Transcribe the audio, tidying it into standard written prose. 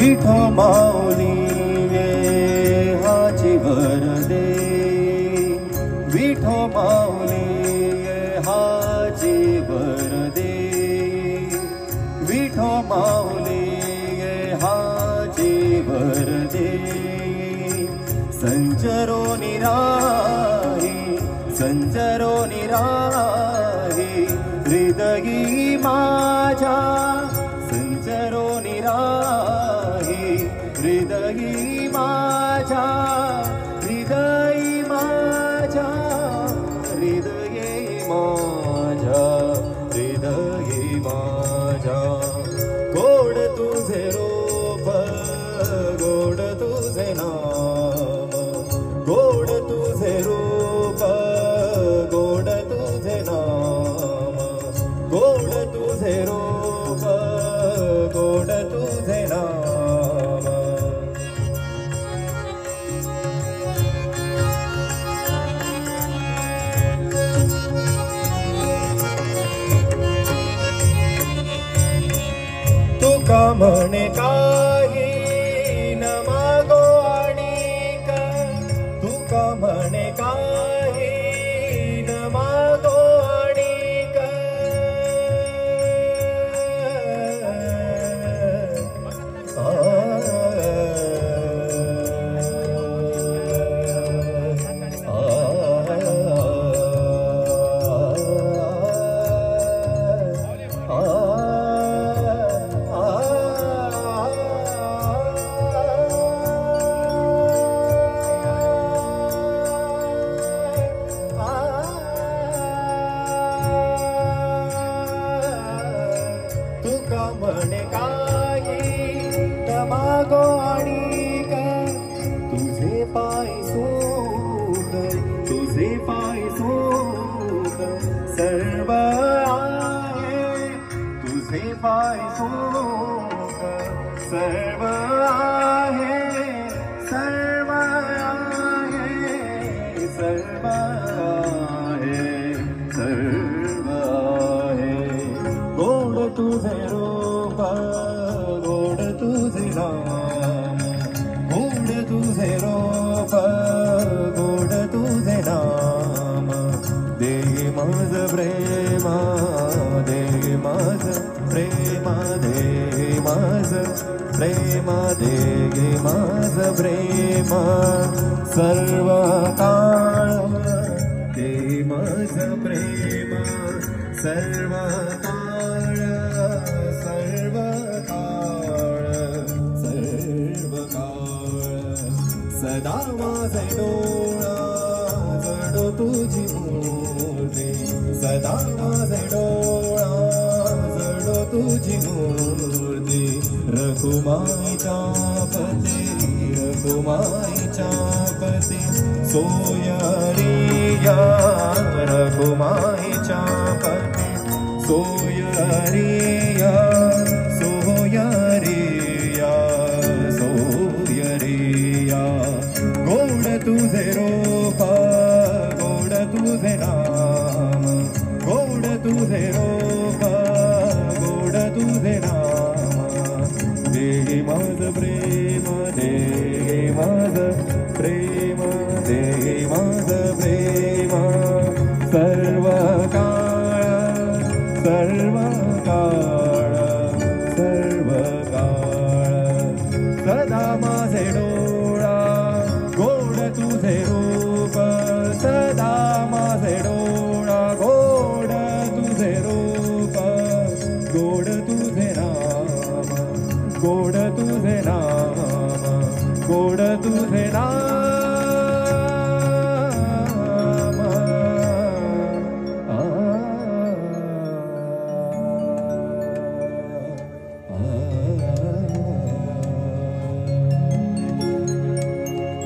विठो माऊली ये हाची वरदे, विठो माऊली ये हाची वरदे, विठो माऊली ये हाची वरदे. संचरो निराही, संचरो निराही हृदयी माझ्या, संचरो निराही हृदयी माझ्या, हृदयी माझ्या, हृदयी माझ्या, हृदयी माझ्या. गोड तुझे रूप, गोड तुझे नाम, गोड तुझे रूप, गोड तुझे नाम, गोड तुझे रूप, गोड तुझे नाम. तुका म्हणे काही न मागो आणिक, तुका म्हणे काही न मागो आणिक. तुका म्हणे काही न मागो आणिक, तुझे पाय सुख, तुझे पाय सुख सर्व आहे, तुझे पाय सुख सर्व आहे, सर्व आहे, सर्व आहे, सर्व आहे. गोड तुझे रूप, गोड तुझे नाम, गोड तुझे रूप, गोड तुझे नाम. दे माझ प्रेम, दे माझ प्रेम, दे माझ प्रेम, दे माझ प्रेम सर्व काळ, दे माझ प्रेम सर्व काळ, सर्व काळ, सर्व काळ. सदा माझे डोळा जडो तुझी मूर्ती, सदा माझे डोळा जडो तुझी मूर्ती. रखुमाईच्या पती, रखुमाईच्या पती सोयरिया, रखुमाईच्या पती सोयरिया, सोयरिया, सोयरिया. गोड तुझे रूप, गोड तुझे नाम, गोड तुझे रूप, गोड तुझे नाम. दे माझ प्रेम, दे माझ प्रेम, दे माझ प्रेम सर्व काळ, सर्व काळ, सर्व काळ. सदा माझे डोळे